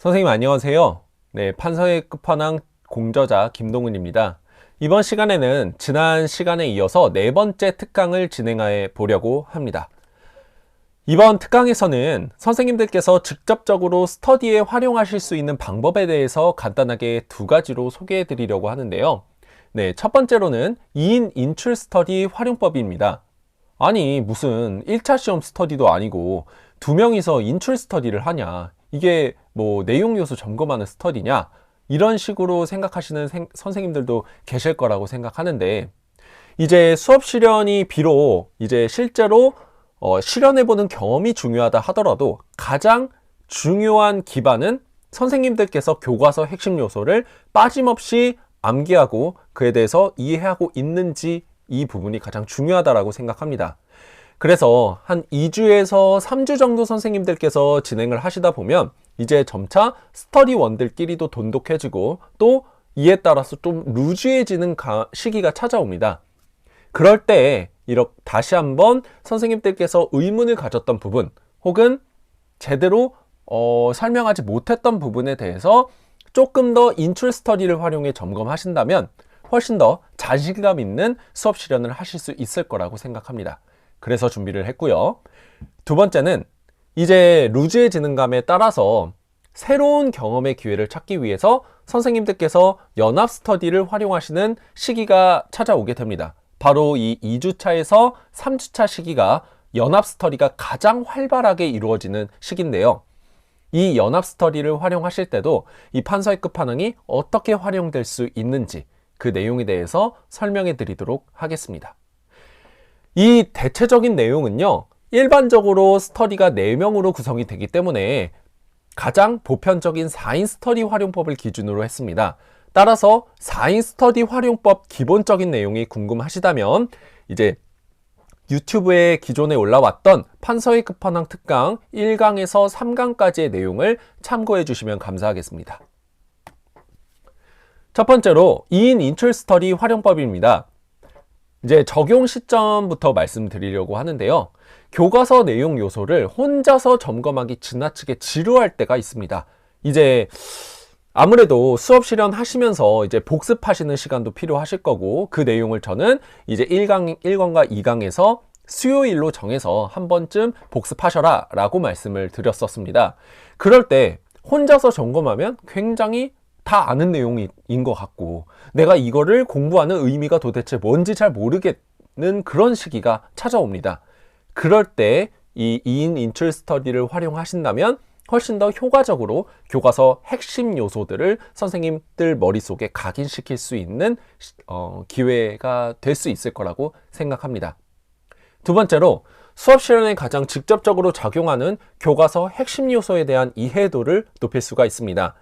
선생님 안녕하세요. 네, 판서의 끝판왕 공저자 김동훈입니다. 이번 시간에는 지난 시간에 이어서 네 번째 특강을 진행해 보려고 합니다. 이번 특강에서는 선생님들께서 직접적으로 스터디에 활용하실 수 있는 방법에 대해서 간단하게 두 가지로 소개해 드리려고 하는데요. 네, 첫 번째로는 2인 인출 스터디 활용법입니다. 아니, 무슨 1차 시험 스터디도 아니고 두 명이서 인출 스터디를 하냐? 이게 뭐 내용 요소 점검하는 스터디냐? 이런 식으로 생각하시는 선생님들도 계실 거라고 생각하는데, 이제 수업 실현이 비록 이제 실제로 실현해보는 경험이 중요하다 하더라도 가장 중요한 기반은 선생님들께서 교과서 핵심 요소를 빠짐없이 암기하고 그에 대해서 이해하고 있는지, 이 부분이 가장 중요하다고 생각합니다. 그래서 한 2주에서 3주 정도 선생님들께서 진행을 하시다 보면 이제 점차 스터디원들끼리도 돈독해지고 또 이에 따라서 좀 루즈해지는 시기가 찾아옵니다. 그럴 때 이렇게 다시 한번 선생님들께서 의문을 가졌던 부분 혹은 제대로 설명하지 못했던 부분에 대해서 조금 더 인출 스터디를 활용해 점검하신다면 훨씬 더 자신감 있는 수업 실현을 하실 수 있을 거라고 생각합니다. 그래서 준비를 했고요. 두 번째는 이제 루즈해지는 감에 따라서 새로운 경험의 기회를 찾기 위해서 선생님들께서 연합 스터디를 활용하시는 시기가 찾아오게 됩니다. 바로 이 2주차에서 3주차 시기가 연합 스터디가 가장 활발하게 이루어지는 시기인데요. 이 연합 스터디를 활용하실 때도 이 판서의 끝판왕이 어떻게 활용될 수 있는지 그 내용에 대해서 설명해 드리도록 하겠습니다. 이 대체적인 내용은요, 일반적으로 스터디가 4명으로 구성이 되기 때문에 가장 보편적인 4인 스터디 활용법을 기준으로 했습니다. 따라서 4인 스터디 활용법 기본적인 내용이 궁금하시다면 이제 유튜브에 기존에 올라왔던 판서의 끝판왕 특강 1강에서 3강까지의 내용을 참고해 주시면 감사하겠습니다. 첫 번째로 2인 인출 스터디 활용법입니다. 이제 적용 시점부터 말씀드리려고 하는데요. 교과서 내용 요소를 혼자서 점검하기 지나치게 지루할 때가 있습니다. 이제 아무래도 수업 실현 하시면서 이제 복습하시는 시간도 필요하실 거고, 그 내용을 저는 이제 1강과 2강에서 수요일로 정해서 한 번쯤 복습하셔라 라고 말씀을 드렸었습니다. 그럴 때 혼자서 점검하면 굉장히 다 아는 내용인 것 같고 내가 이거를 공부하는 의미가 도대체 뭔지 잘 모르겠는 그런 시기가 찾아옵니다. 그럴 때 이 2인 인출 스터디를 활용하신다면 훨씬 더 효과적으로 교과서 핵심 요소들을 선생님들 머릿속에 각인시킬 수 있는 기회가 될 수 있을 거라고 생각합니다. 두 번째로 수업 실현에 가장 직접적으로 작용하는 교과서 핵심 요소에 대한 이해도를 높일 수가 있습니다.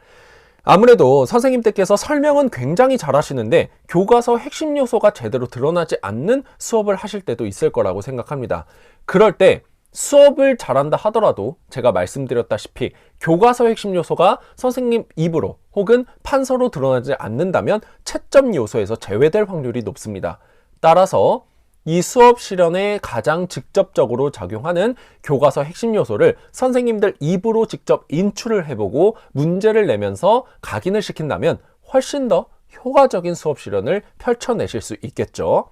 아무래도 선생님들께서 설명은 굉장히 잘 하시는데 교과서 핵심 요소가 제대로 드러나지 않는 수업을 하실 때도 있을 거라고 생각합니다. 그럴 때 수업을 잘한다 하더라도 제가 말씀드렸다시피 교과서 핵심 요소가 선생님 입으로 혹은 판서로 드러나지 않는다면 채점 요소에서 제외될 확률이 높습니다. 따라서 이 수업 실현에 가장 직접적으로 작용하는 교과서 핵심 요소를 선생님들 입으로 직접 인출을 해보고 문제를 내면서 각인을 시킨다면 훨씬 더 효과적인 수업 실현을 펼쳐내실 수 있겠죠.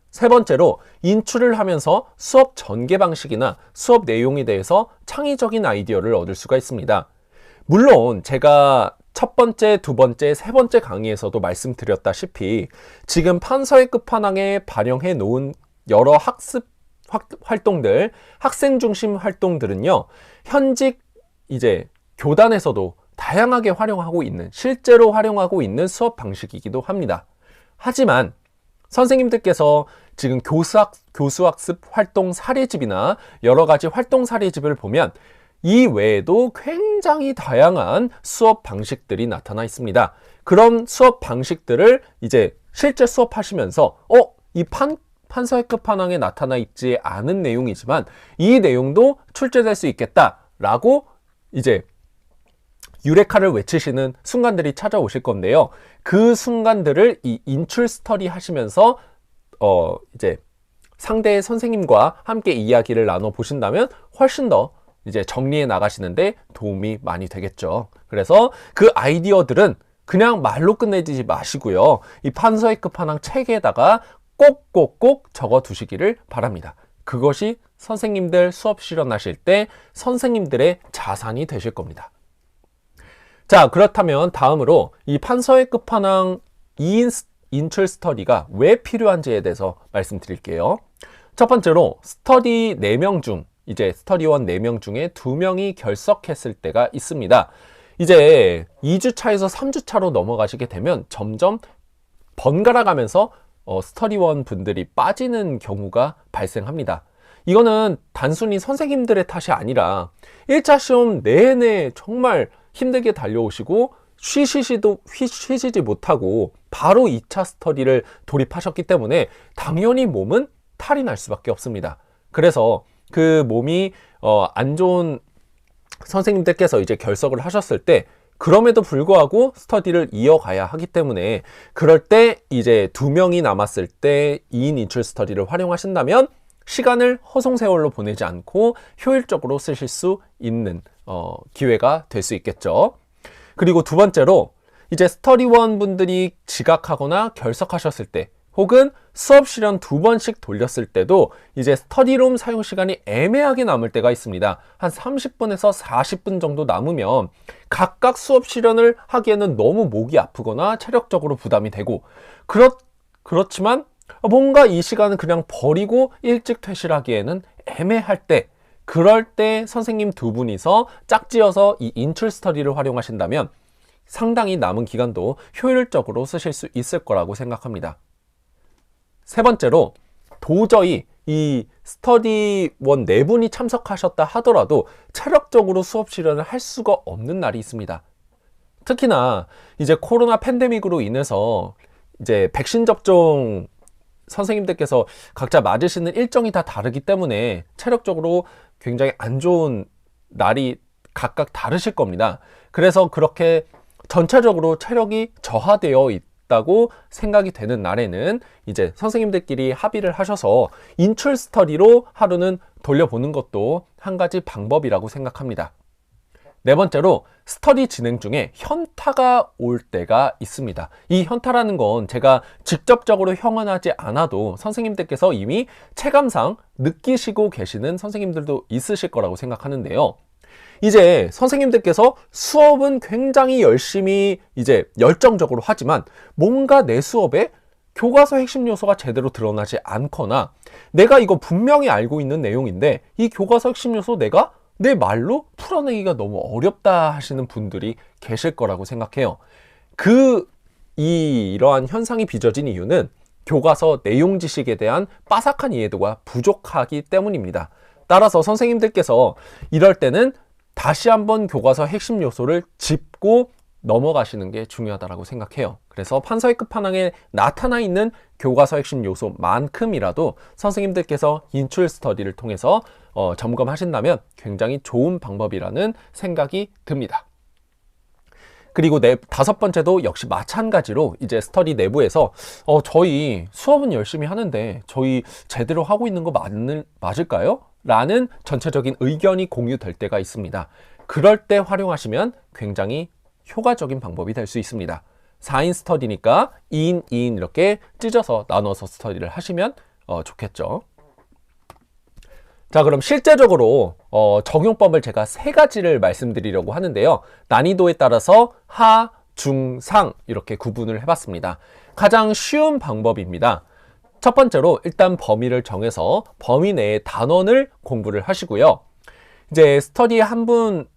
세 번째로 인출을 하면서 수업 전개 방식이나 수업 내용에 대해서 창의적인 아이디어를 얻을 수가 있습니다. 물론 제가 첫 번째, 두 번째, 세 번째 강의에서도 말씀드렸다시피 지금 판서의 끝판왕에 반영해 놓은 여러 학습 활동들, 학생 중심 활동들은요, 현직 이제 교단에서도 다양하게 활용하고 있는, 실제로 활용하고 있는 수업 방식이기도 합니다. 하지만 선생님들께서 지금 교수학습 활동 사례집이나 여러 가지 활동 사례집을 보면 이 외에도 굉장히 다양한 수업 방식들이 나타나 있습니다. 그런 수업 방식들을 이제 실제 수업하시면서 이 판서의 끝판왕에 나타나 있지 않은 내용이지만 이 내용도 출제될 수 있겠다라고 이제 유레카를 외치시는 순간들이 찾아오실 건데요. 그 순간들을 이 인출 스터디 하시면서 이제 상대의 선생님과 함께 이야기를 나눠 보신다면 훨씬 더 이제 정리해 나가시는데 도움이 많이 되겠죠. 그래서 그 아이디어들은 그냥 말로 끝내지 마시고요. 이 판서의 끝판왕 책에다가 꼭꼭꼭 적어 두시기를 바랍니다. 그것이 선생님들 수업 실현하실 때 선생님들의 자산이 되실 겁니다. 자, 그렇다면 다음으로 이 판서의 끝판왕 2인 인출 스터디가 왜 필요한지에 대해서 말씀드릴게요. 첫 번째로 스터디 4명 중 이제 스터디원 4명 중에 2명이 결석했을 때가 있습니다. 이제 2주 차에서 3주 차로 넘어가시게 되면 점점 번갈아 가면서 스터디원 분들이 빠지는 경우가 발생합니다. 이거는 단순히 선생님들의 탓이 아니라 1차 시험 내내 정말 힘들게 달려오시고 쉬시지 못하고 바로 2차 스터디를 돌입하셨기 때문에 당연히 몸은 탈이 날 수밖에 없습니다. 그래서 그 몸이 안 좋은 선생님들께서 이제 결석을 하셨을 때 그럼에도 불구하고 스터디를 이어가야 하기 때문에 그럴 때 이제 2명이 남았을 때 2인 인출 스터디를 활용하신다면 시간을 허송세월로 보내지 않고 효율적으로 쓰실 수 있는 기회가 될 수 있겠죠. 그리고 두 번째로 이제 스터디원 분들이 지각하거나 결석하셨을 때 혹은 수업 실현 2번씩 돌렸을 때도 이제 스터디룸 사용 시간이 애매하게 남을 때가 있습니다. 한 30분에서 40분 정도 남으면 각각 수업 실현을 하기에는 너무 목이 아프거나 체력적으로 부담이 되고 그렇지만 뭔가 이 시간은 그냥 버리고 일찍 퇴실하기에는 애매할 때 그럴 때 선생님 2분이서 짝지어서 이 인출 스터디를 활용하신다면 상당히 남은 기간도 효율적으로 쓰실 수 있을 거라고 생각합니다. 세 번째로 도저히 이 스터디원 4분이 참석하셨다 하더라도 체력적으로 수업 실현을 할 수가 없는 날이 있습니다. 특히나 이제 코로나 팬데믹으로 인해서 이제 백신 접종 선생님들께서 각자 맞으시는 일정이 다 다르기 때문에 체력적으로 굉장히 안 좋은 날이 각각 다르실 겁니다. 그래서 그렇게 전체적으로 체력이 저하되어 있다고 생각이 되는 날에는 이제 선생님들끼리 합의를 하셔서 인출 스터디로 하루는 돌려보는 것도 한 가지 방법이라고 생각합니다. 네 번째로 스터디 진행 중에 현타가 올 때가 있습니다. 이 현타라는 건 제가 직접적으로 형언하지 않아도 선생님들께서 이미 체감상 느끼시고 계시는 선생님들도 있으실 거라고 생각하는데요. 이제 선생님들께서 수업은 굉장히 열심히 이제 열정적으로 하지만 뭔가 내 수업에 교과서 핵심 요소가 제대로 드러나지 않거나 내가 이거 분명히 알고 있는 내용인데 이 교과서 핵심 요소 내가 내 말로 풀어내기가 너무 어렵다 하시는 분들이 계실 거라고 생각해요. 이러한 현상이 빚어진 이유는 교과서 내용 지식에 대한 빠삭한 이해도가 부족하기 때문입니다. 따라서 선생님들께서 이럴 때는 다시 한번 교과서 핵심 요소를 짚고 넘어가시는 게 중요하다고 생각해요. 그래서 판서의 끝판왕에 나타나 있는 교과서 핵심 요소만큼이라도 선생님들께서 인출 스터디를 통해서 점검하신다면 굉장히 좋은 방법이라는 생각이 듭니다. 그리고 다섯 번째도 역시 마찬가지로 이제 스터디 내부에서 저희 수업은 열심히 하는데 저희 제대로 하고 있는 거 맞을까요? 라는 전체적인 의견이 공유될 때가 있습니다. 그럴 때 활용하시면 굉장히 효과적인 방법이 될 수 있습니다. 4인 스터디니까 2인, 2인 이렇게 찢어서 나눠서 스터디를 하시면 좋겠죠. 자, 그럼 실제적으로 적용법을 제가 3가지를 말씀드리려고 하는데요. 난이도에 따라서 하, 중, 상 이렇게 구분을 해봤습니다. 가장 쉬운 방법입니다. 첫 번째로 일단 범위를 정해서 범위 내의 단원을 공부를 하시고요. 이제 스터디에 한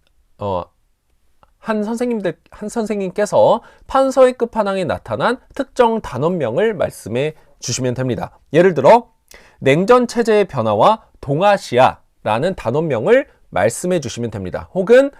선생님께서 판서의 끝판왕에 나타난 특정 단원명을 말씀해 주시면 됩니다. 예를 들어 냉전 체제의 변화와 동아시아라는 단원명을 말씀해 주시면 됩니다. 혹은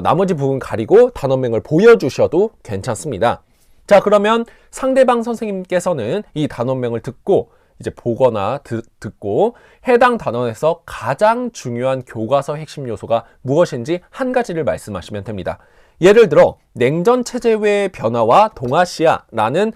나머지 부분 가리고 단원명을 보여주셔도 괜찮습니다. 자, 그러면 상대방 선생님께서는 이 단원명을 듣고 이제 보거나 듣고 해당 단원에서 가장 중요한 교과서 핵심 요소가 무엇인지 한 가지를 말씀하시면 됩니다. 예를 들어 냉전 체제의 변화와 동아시아라는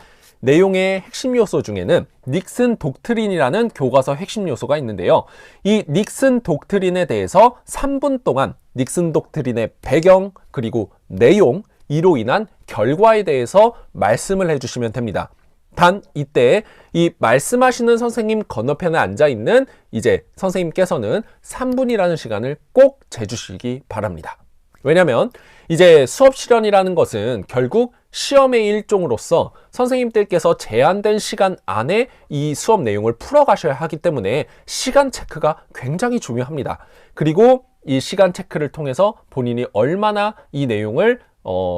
내용의 핵심 요소 중에는 닉슨 독트린이라는 교과서 핵심 요소가 있는데요. 이 닉슨 독트린에 대해서 3분 동안 닉슨 독트린의 배경 그리고 내용, 이로 인한 결과에 대해서 말씀을 해주시면 됩니다. 단 이때 이 말씀하시는 선생님 건너편에 앉아있는 이제 선생님께서는 3분이라는 시간을 꼭 재주시기 바랍니다. 왜냐면 이제 수업 실현이라는 것은 결국 시험의 일종으로서 선생님들께서 제한된 시간 안에 이 수업 내용을 풀어가셔야 하기 때문에 시간 체크가 굉장히 중요합니다. 그리고 이 시간 체크를 통해서 본인이 얼마나 이 내용을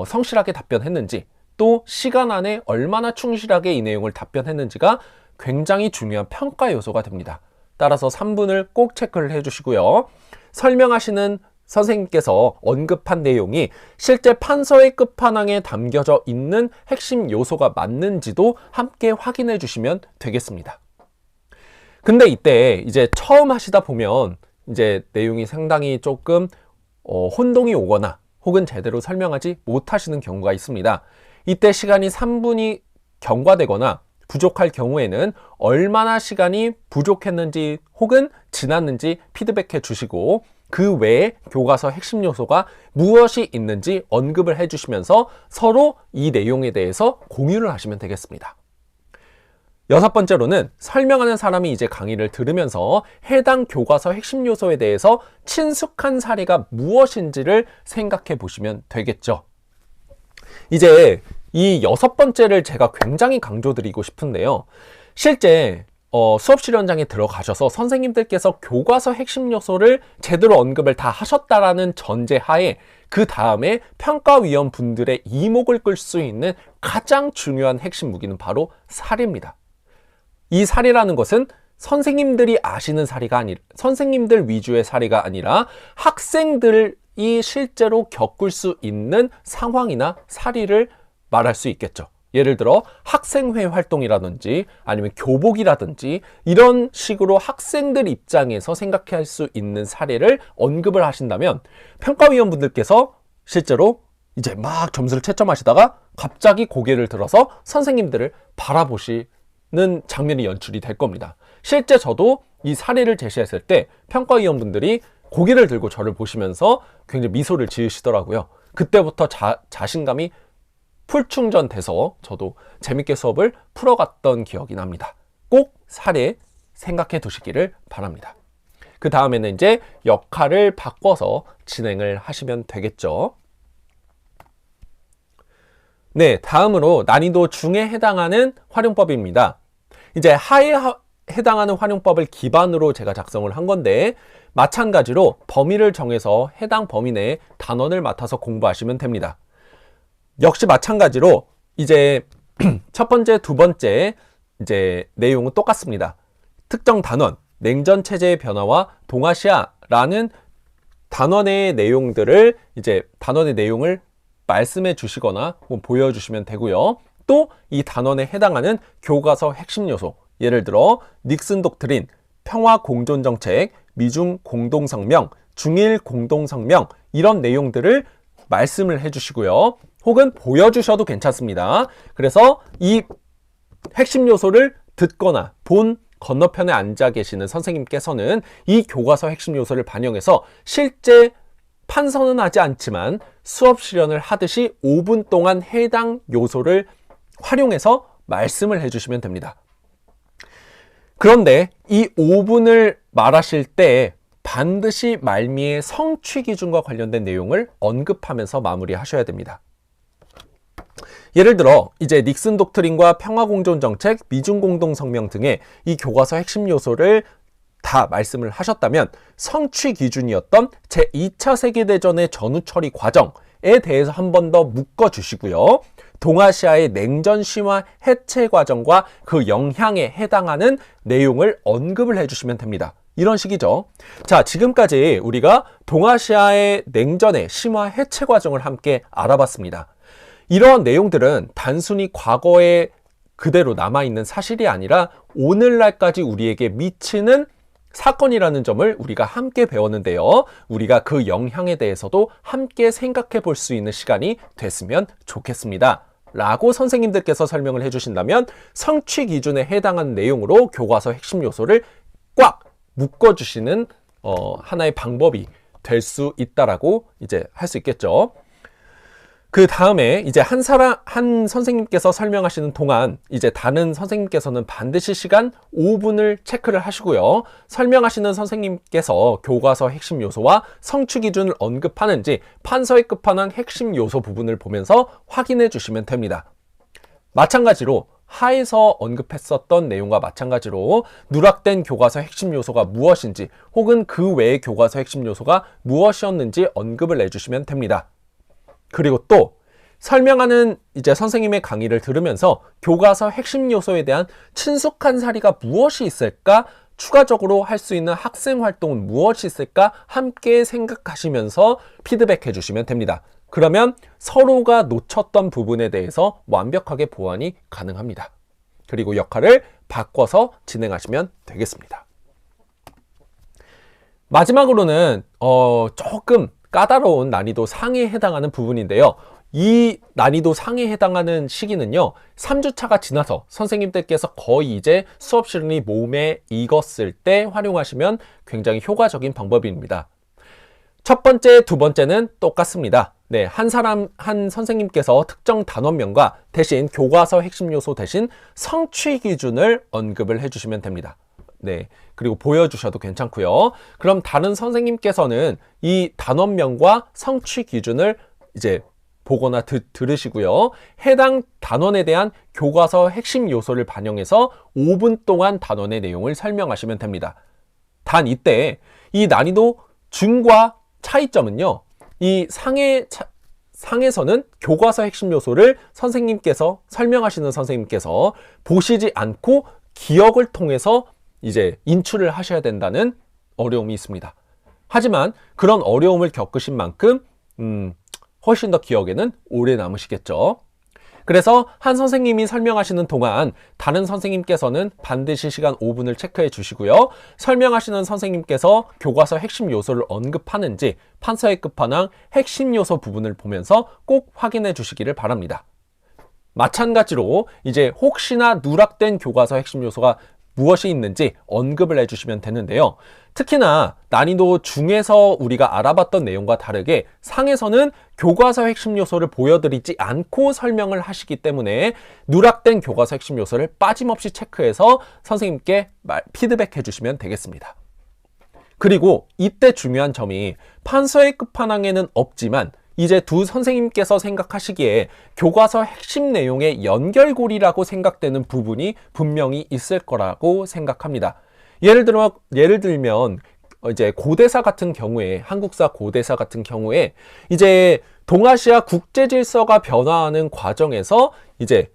성실하게 답변했는지, 또 시간 안에 얼마나 충실하게 이 내용을 답변했는지가 굉장히 중요한 평가 요소가 됩니다. 따라서 3분을 꼭 체크를 해주시고요. 설명하시는 선생님께서 언급한 내용이 실제 판서의 끝판왕에 담겨져 있는 핵심 요소가 맞는지도 함께 확인해 주시면 되겠습니다. 근데 이때 이제 처음 하시다 보면 이제 내용이 상당히 조금 혼동이 오거나 혹은 제대로 설명하지 못하시는 경우가 있습니다. 이때 시간이 3분이 경과되거나 부족할 경우에는 얼마나 시간이 부족했는지 혹은 지났는지 피드백해 주시고, 그 외에 교과서 핵심 요소가 무엇이 있는지 언급을 해주시면서 서로 이 내용에 대해서 공유를 하시면 되겠습니다. 6번째로는 설명하는 사람이 이제 강의를 들으면서 해당 교과서 핵심 요소에 대해서 친숙한 사례가 무엇인지를 생각해 보시면 되겠죠. 이제 이 6번째를 제가 굉장히 강조드리고 싶은데요. 실제 수업 실현장에 들어가셔서 선생님들께서 교과서 핵심 요소를 제대로 언급을 다 하셨다라는 전제하에 그 다음에 평가위원 분들의 이목을 끌 수 있는 가장 중요한 핵심 무기는 바로 사례입니다. 이 사례라는 것은 선생님들이 아시는 사례가 아니라, 선생님들 위주의 사례가 아니라 학생들이 실제로 겪을 수 있는 상황이나 사례를 말할 수 있겠죠. 예를 들어 학생회 활동이라든지 아니면 교복이라든지 이런 식으로 학생들 입장에서 생각할 수 있는 사례를 언급을 하신다면 평가위원분들께서 실제로 이제 막 점수를 채점하시다가 갑자기 고개를 들어서 선생님들을 바라보시는 장면이 연출이 될 겁니다. 실제 저도 이 사례를 제시했을 때 평가위원분들이 고개를 들고 저를 보시면서 굉장히 미소를 지으시더라고요. 그때부터 자신감이 풀충전돼서 저도 재밌게 수업을 풀어갔던 기억이 납니다. 꼭 사례 생각해 두시기를 바랍니다. 그 다음에는 이제 역할을 바꿔서 진행을 하시면 되겠죠. 네, 다음으로 난이도 중에 해당하는 활용법입니다. 이제 하에 해당하는 활용법을 기반으로 제가 작성을 한 건데, 마찬가지로 범위를 정해서 해당 범위 내에 단원을 맡아서 공부하시면 됩니다. 역시 마찬가지로 이제 첫 번째, 두 번째 이제 내용은 똑같습니다. 특정 단원, 냉전 체제의 변화와 동아시아라는 단원의 내용들을 이제 단원의 내용을 말씀해 주시거나 보여주시면 되고요. 또 이 단원에 해당하는 교과서 핵심 요소, 예를 들어 닉슨 독트린, 평화 공존 정책, 미중 공동성명, 중일 공동성명, 이런 내용들을 말씀을 해주시고요. 혹은 보여주셔도 괜찮습니다. 그래서 이 핵심 요소를 듣거나 본 건너편에 앉아 계시는 선생님께서는 이 교과서 핵심 요소를 반영해서 실제 판서는 하지 않지만 수업 실현을 하듯이 5분 동안 해당 요소를 활용해서 말씀을 해주시면 됩니다. 그런데 이 5분을 말하실 때 반드시 말미의 성취 기준과 관련된 내용을 언급하면서 마무리하셔야 됩니다. 예를 들어 이제 닉슨 독트린과 평화공존 정책, 미중 공동성명 등의 이 교과서 핵심 요소를 다 말씀을 하셨다면 성취 기준이었던 제2차 세계대전의 전후 처리 과정에 대해서 한 번 더 묶어 주시고요. 동아시아의 냉전 심화 해체 과정과 그 영향에 해당하는 내용을 언급을 해주시면 됩니다. 이런 식이죠. 자, 지금까지 우리가 동아시아의 냉전의 심화 해체 과정을 함께 알아봤습니다. 이러한 내용들은 단순히 과거에 그대로 남아있는 사실이 아니라 오늘날까지 우리에게 미치는 사건이라는 점을 우리가 함께 배웠는데요. 우리가 그 영향에 대해서도 함께 생각해 볼 수 있는 시간이 됐으면 좋겠습니다. 라고 선생님들께서 설명을 해주신다면 성취 기준에 해당하는 내용으로 교과서 핵심 요소를 꽉 묶어주시는 하나의 방법이 될 수 있다라고 이제 할 수 있겠죠. 그 다음에 이제 한 선생님께서 설명하시는 동안 이제 다른 선생님께서는 반드시 시간 5분을 체크를 하시고요. 설명하시는 선생님께서 교과서 핵심 요소와 성취 기준을 언급하는지 판서의 끝판왕 핵심 요소 부분을 보면서 확인해 주시면 됩니다. 마찬가지로 하에서 언급했었던 내용과 마찬가지로 누락된 교과서 핵심 요소가 무엇인지 혹은 그 외의 교과서 핵심 요소가 무엇이었는지 언급을 해주시면 됩니다. 그리고 또 설명하는 이제 선생님의 강의를 들으면서 교과서 핵심 요소에 대한 친숙한 사례가 무엇이 있을까? 추가적으로 할 수 있는 학생 활동은 무엇이 있을까? 함께 생각하시면서 피드백해 주시면 됩니다. 그러면 서로가 놓쳤던 부분에 대해서 완벽하게 보완이 가능합니다. 그리고 역할을 바꿔서 진행하시면 되겠습니다. 마지막으로는 조금 까다로운 난이도 상에 해당하는 부분인데요. 이 난이도 상에 해당하는 시기는요, 3주차가 지나서 선생님들께서 거의 이제 수업 시간이 몸에 익었을 때 활용하시면 굉장히 효과적인 방법입니다. 첫 번째, 두 번째는 똑같습니다. 네, 한 선생님께서 특정 단원명과 대신 교과서 핵심 요소 대신 성취 기준을 언급을 해주시면 됩니다. 네, 그리고 보여주셔도 괜찮고요. 그럼 다른 선생님께서는 이 단원명과 성취 기준을 이제 보거나 들으시고요. 해당 단원에 대한 교과서 핵심 요소를 반영해서 5분 동안 단원의 내용을 설명하시면 됩니다. 단 이때 이 난이도 중과 차이점은요. 이 상에서는 교과서 핵심 요소를 설명하시는 선생님께서 보시지 않고 기억을 통해서 이제 인출을 하셔야 된다는 어려움이 있습니다. 하지만 그런 어려움을 겪으신 만큼 훨씬 더 기억에는 오래 남으시겠죠. 그래서 한 선생님이 설명하시는 동안 다른 선생님께서는 반드시 시간 5분을 체크해 주시고요. 설명하시는 선생님께서 교과서 핵심 요소를 언급하는지 판서의 끝판왕 핵심 요소 부분을 보면서 꼭 확인해 주시기를 바랍니다. 마찬가지로 이제 혹시나 누락된 교과서 핵심 요소가 무엇이 있는지 언급을 해주시면 되는데요. 특히나 난이도 중에서 우리가 알아봤던 내용과 다르게 상에서는 교과서 핵심 요소를 보여드리지 않고 설명을 하시기 때문에 누락된 교과서 핵심 요소를 빠짐없이 체크해서 선생님께 피드백해 주시면 되겠습니다. 그리고 이때 중요한 점이 판서의 끝판왕에는 없지만 이제 두 선생님께서 생각하시기에 교과서 핵심 내용의 연결고리라고 생각되는 부분이 분명히 있을 거라고 생각합니다. 예를 들면 이제 고대사 같은 경우에 한국사 고대사 같은 경우에 이제 동아시아 국제 질서가 변화하는 과정에서 이제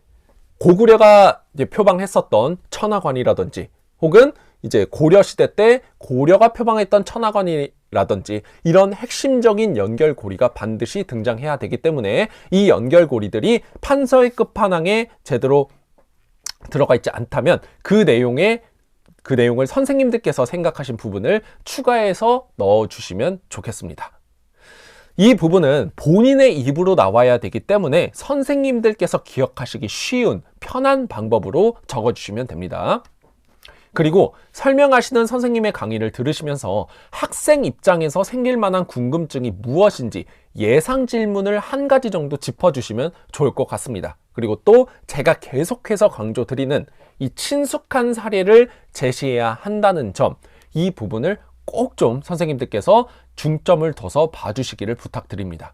고구려가 이제 표방했었던 천하관이라든지 혹은 이제 고려 시대 때 고려가 표방했던 천하관이라든지 이런 핵심적인 연결고리가 반드시 등장해야 되기 때문에 이 연결고리들이 판서의 끝판왕에 제대로 들어가 있지 않다면 그 내용을 선생님들께서 생각하신 부분을 추가해서 넣어주시면 좋겠습니다. 이 부분은 본인의 입으로 나와야 되기 때문에 선생님들께서 기억하시기 쉬운 편한 방법으로 적어주시면 됩니다. 그리고 설명하시는 선생님의 강의를 들으시면서 학생 입장에서 생길 만한 궁금증이 무엇인지 예상 질문을 한 가지 정도 짚어주시면 좋을 것 같습니다. 그리고 또 제가 계속해서 강조드리는 이 친숙한 사례를 제시해야 한다는 점, 이 부분을 꼭 좀 선생님들께서 중점을 둬서 봐주시기를 부탁드립니다.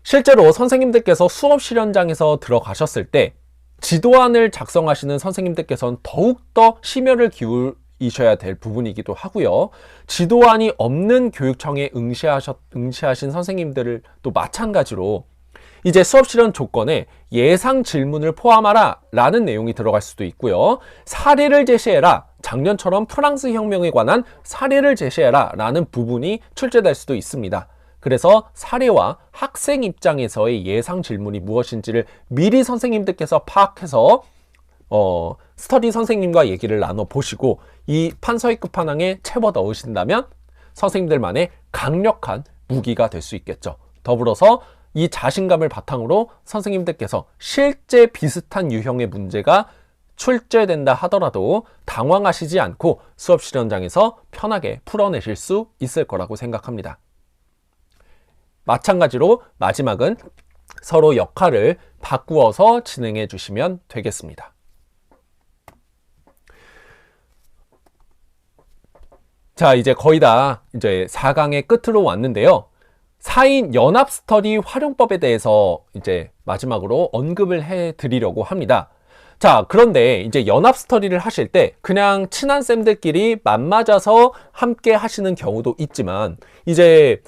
실제로 선생님들께서 수업 실현장에서 들어가셨을 때 지도안을 작성하시는 선생님들께서는 더욱더 심혈을 기울이셔야 될 부분이기도 하고요. 지도안이 없는 교육청에 응시하신 선생님들도 마찬가지로 이제 수업 실현 조건에 예상 질문을 포함하라 라는 내용이 들어갈 수도 있고요. 사례를 제시해라. 작년처럼 프랑스 혁명에 관한 사례를 제시해라 라는 부분이 출제될 수도 있습니다. 그래서 사례와 학생 입장에서의 예상 질문이 무엇인지를 미리 선생님들께서 파악해서 스터디 선생님과 얘기를 나눠보시고 이 판서의 끝판왕에 채워 넣으신다면 선생님들만의 강력한 무기가 될 수 있겠죠. 더불어서 이 자신감을 바탕으로 선생님들께서 실제 비슷한 유형의 문제가 출제된다 하더라도 당황하시지 않고 수업 실현장에서 편하게 풀어내실 수 있을 거라고 생각합니다. 마찬가지로 마지막은 서로 역할을 바꾸어서 진행해 주시면 되겠습니다. 자, 이제 거의 다 이제 4강의 끝으로 왔는데요. 4인 연합 스터디 활용법에 대해서 이제 마지막으로 언급을 해 드리려고 합니다. 자, 그런데 이제 연합 스터디를 하실 때 그냥 친한 쌤들끼리 맞맞아서 함께 하시는 경우도 있지만, 이제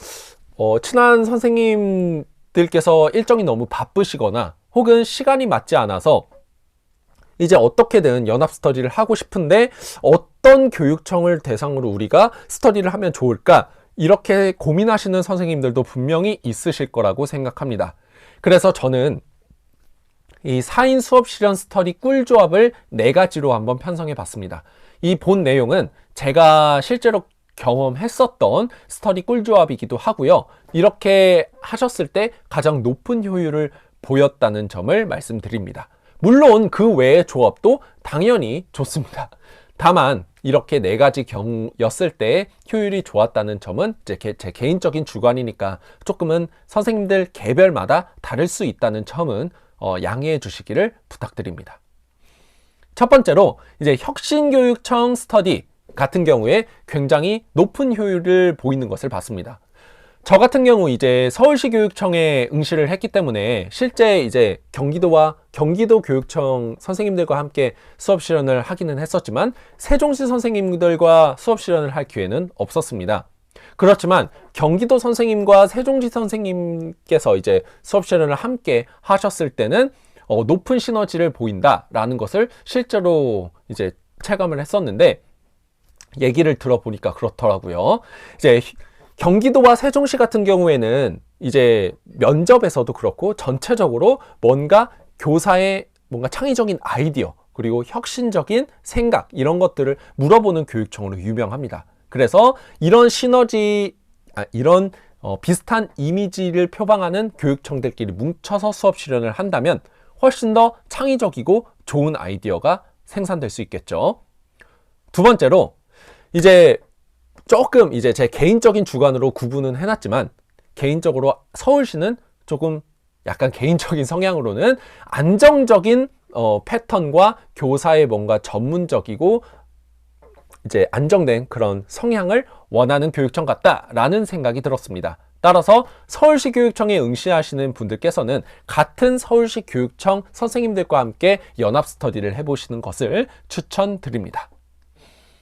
친한 선생님들께서 일정이 너무 바쁘시거나 혹은 시간이 맞지 않아서 이제 어떻게든 연합 스터디를 하고 싶은데 어떤 교육청을 대상으로 우리가 스터디를 하면 좋을까, 이렇게 고민하시는 선생님들도 분명히 있으실 거라고 생각합니다. 그래서 저는 이 4인 수업 실현 스터디 꿀조합을 4가지로 한번 편성해 봤습니다. 이 본 내용은 제가 실제로 경험했었던 스터디 꿀조합이기도 하고요. 이렇게 하셨을 때 가장 높은 효율을 보였다는 점을 말씀드립니다. 물론 그 외의 조합도 당연히 좋습니다. 다만 이렇게 4가지 경우였을 때 효율이 좋았다는 점은 제 개인적인 주관이니까 조금은 선생님들 개별마다 다를 수 있다는 점은 양해해 주시기를 부탁드립니다. 첫 번째로 이제 혁신교육청 스터디 같은 경우에 굉장히 높은 효율을 보이는 것을 봤습니다. 저 같은 경우 이제 서울시 교육청에 응시를 했기 때문에 실제 이제 경기도 교육청 선생님들과 함께 수업 실현을 하기는 했었지만 세종시 선생님들과 수업 실현을 할 기회는 없었습니다. 그렇지만 경기도 선생님과 세종시 선생님께서 이제 수업 실현을 함께 하셨을 때는 높은 시너지를 보인다라는 것을 실제로 이제 체감을 했었는데, 얘기를 들어보니까 그렇더라고요. 이제 경기도와 세종시 같은 경우에는 이제 면접에서도 그렇고 전체적으로 뭔가 교사의 뭔가 창의적인 아이디어 그리고 혁신적인 생각, 이런 것들을 물어보는 교육청으로 유명합니다. 그래서 이런 시너지, 이런 비슷한 이미지를 표방하는 교육청들끼리 뭉쳐서 수업 실현을 한다면 훨씬 더 창의적이고 좋은 아이디어가 생산될 수 있겠죠. 두 번째로 이제 조금 이제 제 개인적인 주관으로 구분은 해놨지만, 개인적으로 서울시는 조금 약간 개인적인 성향으로는 안정적인 패턴과 교사의 뭔가 전문적이고 이제 안정된 그런 성향을 원하는 교육청 같다라는 생각이 들었습니다. 따라서 서울시 교육청에 응시하시는 분들께서는 같은 서울시 교육청 선생님들과 함께 연합 스터디를 해보시는 것을 추천드립니다.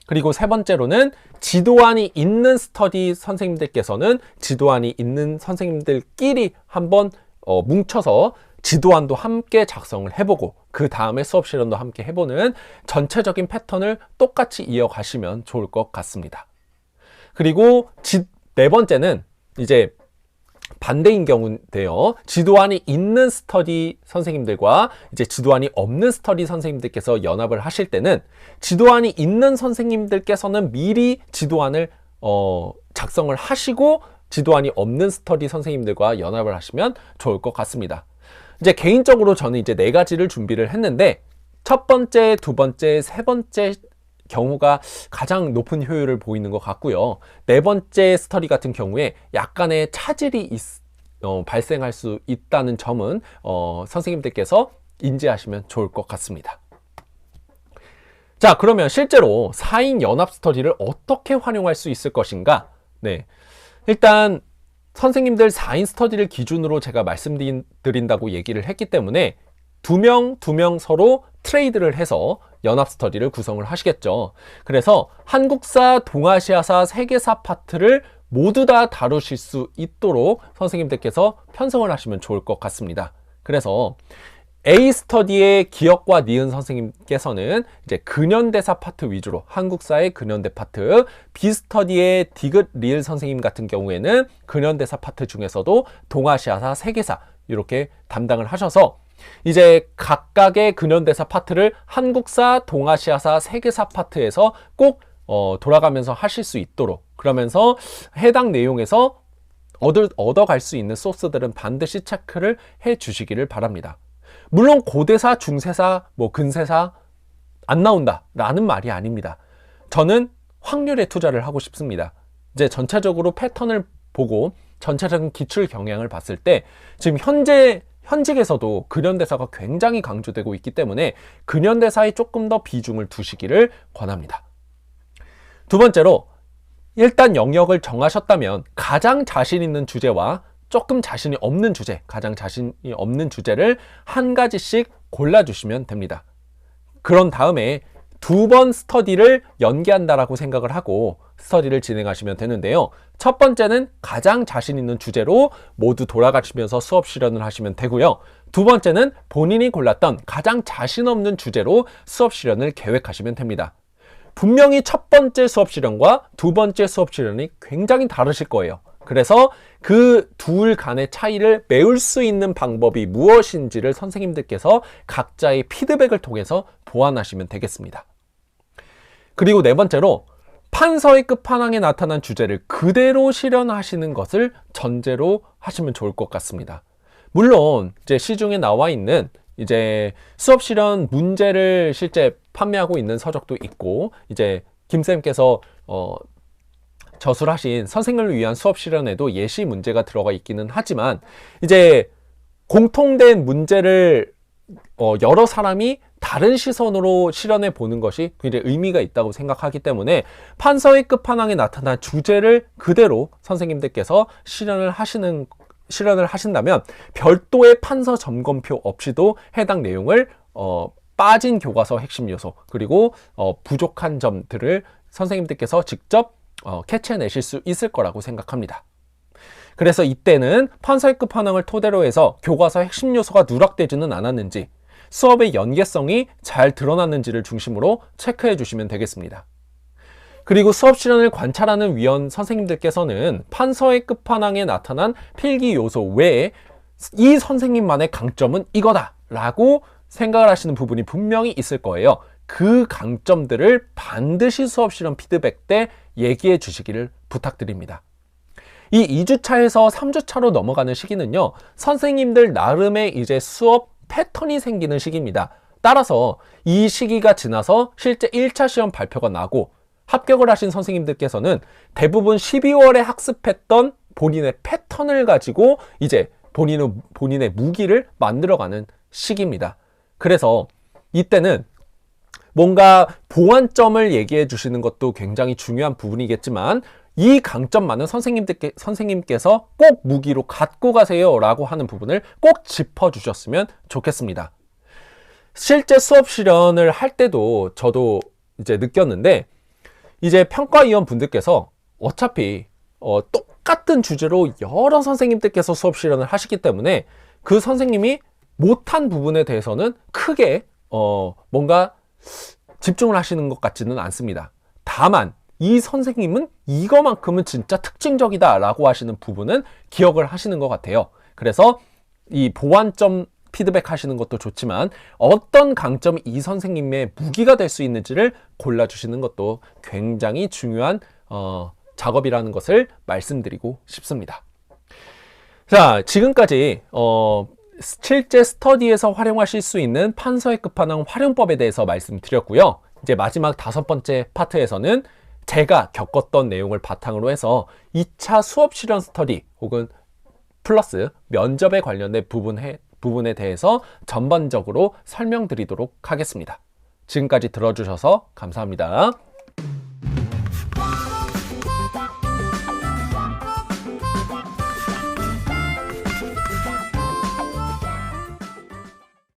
그리고 세 번째로는 지도안이 있는 스터디 선생님들께서는 지도안이 있는 선생님들끼리 한번 뭉쳐서 지도안도 함께 작성을 해보고 그 다음에 수업 실현도 함께 해보는 전체적인 패턴을 똑같이 이어가시면 좋을 것 같습니다. 그리고 네 번째는 이제 반대인 경우인데요. 지도안이 있는 스터디 선생님들과 이제 지도안이 없는 스터디 선생님들께서 연합을 하실 때는 지도안이 있는 선생님들께서는 미리 지도안을 작성을 하시고 지도안이 없는 스터디 선생님들과 연합을 하시면 좋을 것 같습니다. 이제 개인적으로 저는 이제 4가지를 준비를 했는데, 첫 번째, 두 번째, 세 번째 경우가 가장 높은 효율을 보이는 것 같고요. 4번째 스터디 같은 경우에 약간의 차질이 발생할 수 있다는 점은 선생님들께서 인지하시면 좋을 것 같습니다. 자, 그러면 실제로 4인 연합 스터디를 어떻게 활용할 수 있을 것인가? 네, 일단 선생님들 4인 스터디를 기준으로 제가 말씀드린다고 얘기를 했기 때문에 2명 서로 트레이드를 해서 연합 스터디를 구성을 하시겠죠. 그래서 한국사, 동아시아사, 세계사 파트를 모두 다 다루실 수 있도록 선생님들께서 편성을 하시면 좋을 것 같습니다. 그래서 A 스터디의 기억과 니은 선생님께서는 이제 근현대사 파트 위주로 한국사의 근현대 파트, B 스터디의 디귿 리을 선생님 같은 경우에는 근현대사 파트 중에서도 동아시아사, 세계사 이렇게 담당을 하셔서 이제 각각의 근현대사 파트를 한국사, 동아시아사, 세계사 파트에서 꼭 돌아가면서 하실 수 있도록, 그러면서 해당 내용에서 얻어갈 수 있는 소스들은 반드시 체크를 해 주시기를 바랍니다. 물론 고대사, 중세사, 근세사 안 나온다 라는 말이 아닙니다. 저는 확률에 투자를 하고 싶습니다. 이제 전체적으로 패턴을 보고 전체적인 기출 경향을 봤을 때 지금 현직에서도 근현대사가 굉장히 강조되고 있기 때문에 근현대사에 조금 더 비중을 두시기를 권합니다. 두 번째로, 일단 영역을 정하셨다면 가장 자신 있는 주제와 조금 자신이 없는 주제, 가장 자신이 없는 주제를 한 가지씩 골라주시면 됩니다. 그런 다음에 2번 스터디를 연계한다라고 생각을 하고 스터디를 진행하시면 되는데요. 첫 번째는 가장 자신 있는 주제로 모두 돌아가시면서 수업 실현을 하시면 되고요. 두 번째는 본인이 골랐던 가장 자신 없는 주제로 수업 실현을 계획하시면 됩니다. 분명히 첫 번째 수업 실현과 두 번째 수업 실현이 굉장히 다르실 거예요. 그래서 그 둘 간의 차이를 메울 수 있는 방법이 무엇인지를 선생님들께서 각자의 피드백을 통해서 보완하시면 되겠습니다. 그리고 네 번째로, 판서의 끝판왕에 나타난 주제를 그대로 실현하시는 것을 전제로 하시면 좋을 것 같습니다. 물론 이제 시중에 나와 있는 이제 수업 실현 문제를 실제 판매하고 있는 서적도 있고, 이제 김쌤께서 저술하신 선생님을 위한 수업 실현에도 예시 문제가 들어가 있기는 하지만, 이제 공통된 문제를 여러 사람이 다른 시선으로 실현해 보는 것이 굉장히 의미가 있다고 생각하기 때문에 판서의 끝판왕에 나타난 주제를 그대로 선생님들께서 실현을 하신다면 별도의 판서 점검표 없이도 해당 내용을 빠진 교과서 핵심 요소 그리고 부족한 점들을 선생님들께서 직접 캐치해내실 수 있을 거라고 생각합니다. 그래서 이때는 판서의 끝판왕을 토대로 해서 교과서 핵심 요소가 누락되지는 않았는지, 수업의 연계성이 잘 드러났는지를 중심으로 체크해 주시면 되겠습니다. 그리고 수업 실현을 관찰하는 위원 선생님들께서는 판서의 끝판왕에 나타난 필기 요소 외에 이 선생님만의 강점은 이거다 라고 생각을 하시는 부분이 분명히 있을 거예요. 그 강점들을 반드시 수업 실현 피드백 때 얘기해 주시기를 부탁드립니다. 이 2주차에서 3주차로 넘어가는 시기는요, 선생님들 나름의 이제 수업 패턴이 생기는 시기입니다. 따라서 이 시기가 지나서 실제 1차 시험 발표가 나고 합격을 하신 선생님들께서는 대부분 12월에 학습했던 본인의 패턴을 가지고 이제 본인의 무기를 만들어가는 시기입니다. 그래서 이때는 뭔가 보완점을 얘기해 주시는 것도 굉장히 중요한 부분이겠지만, 이 강점 많은 선생님께서 꼭 무기로 갖고 가세요 라고 하는 부분을 꼭 짚어주셨으면 좋겠습니다. 실제 수업 실현을 할 때도 저도 이제 느꼈는데, 이제 평가위원 분들께서 어차피 똑같은 주제로 여러 선생님들께서 수업 실현을 하시기 때문에 그 선생님이 못한 부분에 대해서는 크게 뭔가 집중을 하시는 것 같지는 않습니다. 다만 이 선생님은 이거만큼은 진짜 특징적이다 라고 하시는 부분은 기억을 하시는 것 같아요. 그래서 이 보완점 피드백 하시는 것도 좋지만 어떤 강점이 이 선생님의 무기가 될 수 있는지를 골라주시는 것도 굉장히 중요한 작업이라는 것을 말씀드리고 싶습니다. 자, 지금까지 실제 스터디에서 활용하실 수 있는 판서의 끝판왕 활용법에 대해서 말씀드렸고요. 이제 마지막 5번째 파트에서는 제가 겪었던 내용을 바탕으로 해서 2차 수업 실현 스터디 혹은 플러스 면접에 관련된 부분에 대해서 전반적으로 설명드리도록 하겠습니다. 지금까지 들어주셔서 감사합니다.